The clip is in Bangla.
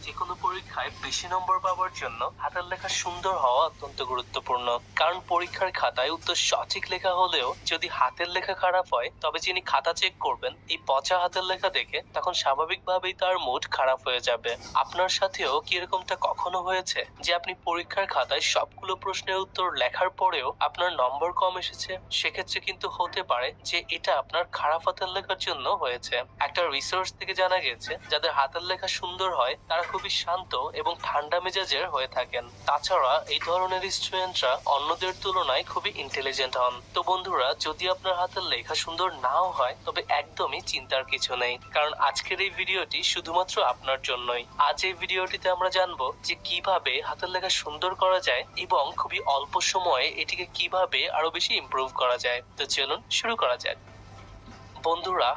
যে কোনো পরীক্ষায় বেশি নম্বর পাওয়ার জন্য হাতের লেখা সুন্দর হওয়া অত্যন্ত গুরুত্বপূর্ণ। কারণ পরীক্ষার খাতায় উত্তর সঠিক লেখা হলেও যদি হাতের লেখা খারাপ হয়, তবে যিনি খাতা চেক করবেন এই পচা হাতের লেখা দেখে তখন স্বাভাবিকভাবেই তার মুড খারাপ হয়ে যাবে। আপনার সাথেও কি এরকমটা কখনো হয়েছে যে আপনি পরীক্ষার খাতায় সবগুলো প্রশ্নের উত্তর লেখার পরেও আপনার নম্বর কম এসেছে? সেক্ষেত্রে কিন্তু হতে পারে যে এটা আপনার খারাপ হাতের লেখার জন্য হয়েছে। একটা রিসার্চ থেকে জানা গেছে যাদের হাতের লেখা সুন্দর হয় তারা খুবই শান্ত এবং ঠান্ডা মেজাজের হয়ে থাকেন। তাছাড়া এই ধরনের স্টুডেন্টরা অন্যদের তুলনায় খুবই ইন্টেলিজেন্ট হন। তো বন্ধুরা, যদি আপনার হাতের লেখা সুন্দর নাও হয় তবে একদমই চিন্তার কিছু নেই, কারণ আজকের এই ভিডিওটি শুধুমাত্র আপনার জন্যই। আজ এই ভিডিওটিতে আমরা জানবো যে কিভাবে হাতের লেখা সুন্দর করা যায় এবং খুবই অল্প সময়ে এটিকে কিভাবে আরো বেশি ইমপ্রুভ করা যায়। তো চলুন শুরু করা যাক। বন্ধুরা,